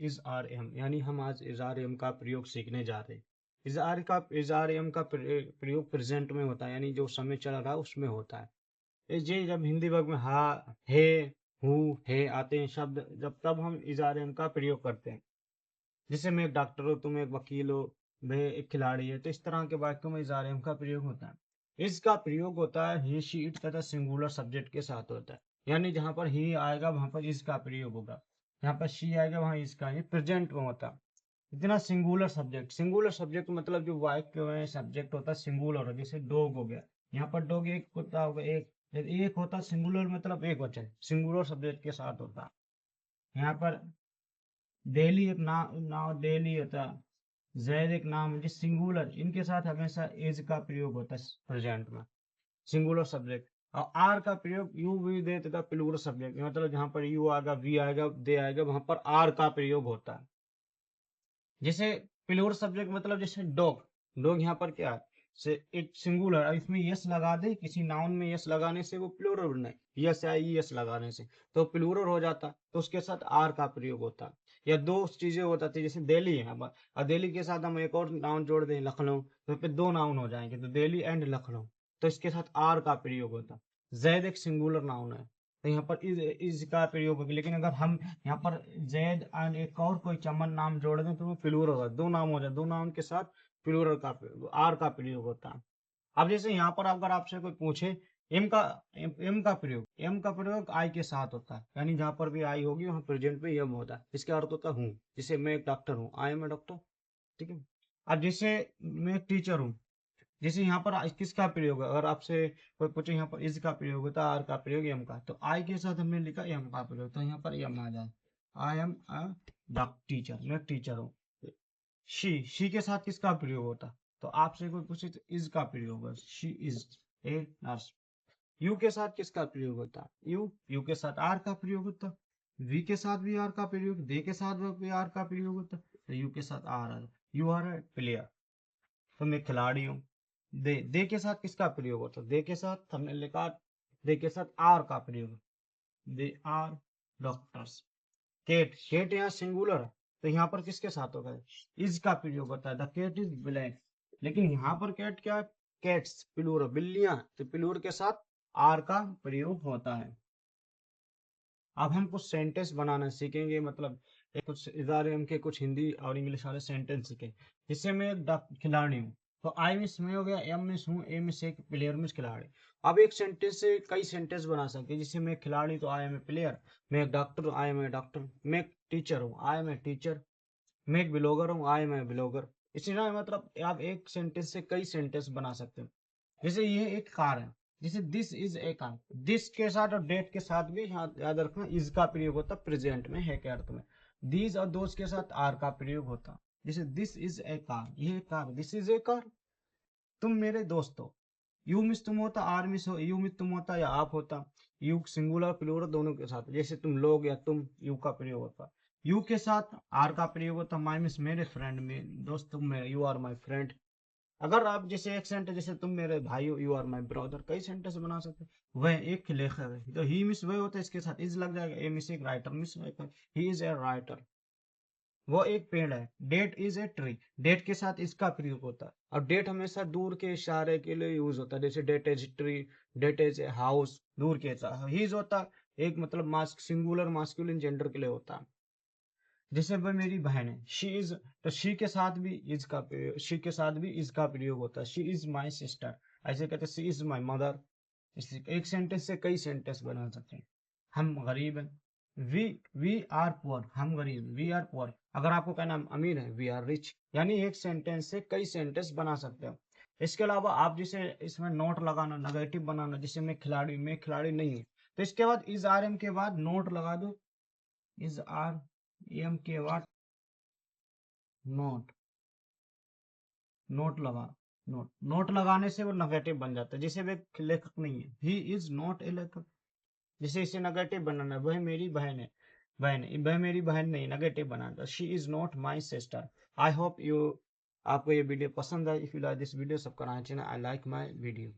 Is R M, यानी हम आज इज आर एम का प्रयोग सीखने जा रहे हैं। इज आर एम का प्रयोग प्रेजेंट में होता है, यानी जो समय चल रहा है उसमें होता है। ये जब हिंदी वर्ग में हा, हे, हु, हे आते हैं शब्द, जब तब हम इज आर एम का प्रयोग करते हैं। जैसे मैं एक डॉक्टर हूँ, तुम एक वकील हो, वह एक खिलाड़ी है, तो इस तरह के वाक्यों में इज आर एम का प्रयोग होता है। इसका प्रयोग होता है ही, शी, इट तथा सिंगुलर सब्जेक्ट के साथ होता है, यानी जहाँ पर ही आएगा वहां पर इसका प्रयोग होगा, जहाँ पर शी आएगा वहां इसका, ये प्रेजेंट में होता है। इतना सिंगुलर सब्जेक्ट मतलब जो वाक्य में सब्जेक्ट होता है सिंगुलर, जैसे डॉग हो गया, यहाँ पर डॉग एक कुत्ता हो गया, एक होता सिंगुलर मतलब एक वचन, सिंगुलर सब्जेक्ट के साथ होता है। यहाँ पर डेली एक नाम डेली होता है, जैद एक नाम है, सिंगुलर, इनके साथ हमेशा एज का प्रयोग होता है प्रेजेंट में, सिंगुलर सब्जेक्ट। और आर का प्रयोग यू, वी, दे तथा प्लूरल सब्जेक्ट, मतलब जहां पर यू आएगा, वी आएगा, दे आएगा, वहां पर आर का प्रयोग होता है। जैसे प्लूरल सब्जेक्ट मतलब जैसे डॉग, डॉग यहाँ पर क्या है, से एक सिंगुलर, इसमें यस लगा दे, किसी नाउन में यस लगाने से वो प्लूरल बने, यस या यस लगाने से तो प्लूरल हो जाता, तो उसके साथ आर का प्रयोग होता। या दो चीजें हो जाती, जैसे दिल्ली है, और दिल्ली के साथ हम एक और नाउन जोड़ दें लखनऊ, तो फिर दो नाउन हो जाएंगे, तो दिल्ली एंड लखनऊ, तो इसके साथ आर का प्रयोग होता। जैद एक सिंगुलर नाउन है, तो यहाँ पर इज का प्रयोग होगा, लेकिन अगर हम यहाँ पर जैद एंड एक और कोई चमन नाम जोड़ दें तो वो प्लूरल होगा, दो नाम हो जाए, दो नाम के साथ प्लूरल का आर का प्रयोग होता है। अब जैसे यहाँ पर अगर आपसे कोई पूछे एम का प्रयोग आई के साथ होता है, यानी जहाँ पर भी आई होगी वहाँ प्रेजेंट में एम होता है, इसका अर्थ होता है हूँ। जैसे मैं एक डॉक्टर हूँ, आई एम ए डॉक्टर, ठीक है। अब जैसे मैं एक टीचर हूँ, जैसे यहाँ पर किसका प्रयोग है, अगर आपसे कोई पूछे यहाँ पर इज का प्रयोग होता है, आर का प्रयोग एम का, तो आई के साथ हमने लिखा एम का प्रयोग, तो यहाँ पर एम आ जाए, आई एम अ टीचर, मैं टीचर हूँ। शी के साथ किसका प्रयोग होता, तो आपसे कोई पूछे तो इज का प्रयोग होगा, she is a nurse. You के साथ किसका प्रयोग होता, यू के साथ आर का प्रयोग होता। वी के साथ भी आर का प्रयोग, दे के साथ भी आर का प्रयोग होता, तो यू के साथ are, you are a player, तो मैं खिलाड़ी हूँ। दे के साथ किसका प्रयोग होता है, दे के साथ हमने लिखा, दे के साथ आर का प्रयोग, दे आर डॉक्टर्स। केट यहाँ सिंगुलर है, तो यहाँ पर किसके साथ होगा, इज का प्रयोग होता है, द केट इज ब्लैक। लेकिन यहाँ पर कैट क्या है, कैट्स प्लूरल, बिल्लियां, तो प्लूरल के साथ आर का प्रयोग होता है। अब हम कुछ सेंटेंस बनाना सीखेंगे, मतलब कुछ इदारे के कुछ हिंदी और इंग्लिश वाले सेंटेंस सीखे। जिससे मैं खिलाड़ी हूँ, तो आई मिस मैं हो गया, एम मिस हूँ, ए मिस एक प्लेयर मिस खिलाड़ी। अब एक सेंटेंस से कई सेंटेंस बना सकते हैं, जैसे मैं खिलाड़ी तो आई एम ए प्लेयर, मैं एक doctor I am a doctor, मैं एक टीचर हूँ आई एम ए टीचर, मैं एक ब्लॉगर हूँ आई एम ए ब्लॉगर। इसी तरह मतलब आप एक सेंटेंस से कई सेंटेंस बना सकते हो। जैसे ये एक कार है, जैसे this is a car, this के साथ और डेट के साथ भी याद रखना इज का प्रयोग होता प्रेजेंट में है के अर्थ में। दीज और दोज के साथ आर का प्रयोग होता, जैसे दिस इज ए कार, ये car, this is a car, तुम मेरे दोस्त हो। यू मिस तुम होता, आर मिस हो, यू मिस तुम होता या आप होता, यू सिंगुलर प्लूरल दोनों के साथ, जैसे तुम लोग या तुम, यू का प्रयोग होता। यू के साथ आर का प्रयोग होता, माई मिस मेरे फ्रेंड में, दोस्त तुम मेरे, यू आर माई फ्रेंड। अगर आप जैसे एक सेंटेंस, जैसे तुम मेरे भाई हो, यू आर माई ब्रदर, कई सेंटेंस बना सकते हैं। वह एक लेखक है, तो ही मिस वह होता है, इसके साथ इज लग जाएगा, ए मिस एक राइटर, मिस ही इज ए राइटर, वो एक पेड़ है। That is a tree, that के साथ इसका प्रयोग होता है, और डेट हमेशा दूर के इशारे के लिए यूज होता है, जैसे that is tree, that is a house, दूर के साथ। हीज होता एक मतलब मास्क, सिंगुलर मास्कुलिन जेंडर के लिए होता है। जैसे वह मेरी बहन है, शी इज, तो शी के साथ भी इज का प्रयोग, शी के साथ भी इज का प्रयोग होता है, शी इज माई सिस्टर, ऐसे कहते हैं शी इज माई मदर। इसी एक सेंटेंस से कई सेंटेंस बना सकते हैं। हम गरीब हैं, वी वी आर पुअर, हम गरीब, वी आर पुअर। अगर आपको कहना हम अमीर है, वी आर रिच। यानी एक सेंटेंस से कई सेंटेंस बना सकते हो। इसके अलावा आप जिसे इसमें नोट लगाना, नेगेटिव बनाना, जैसे मैं खिलाड़ी नहीं हूँ, तो इसके बाद इज आर एम के बाद नोट लगा दो, इज आर एम के बाद नोट, नोट लगा, नोट लगाने से वो नेगेटिव बन जाता है, जैसे वे लेखक नहीं है, ही इज नॉट ए लेखक। जैसे इसे नेगेटिव बनाना है, वह मेरी बहन है, वह मेरी बहन नहीं, नेगेटिव बनाना, she is not my sister. I hope you, आपको ये वीडियो पसंद आए। If you like this video, सबका channel I like my video.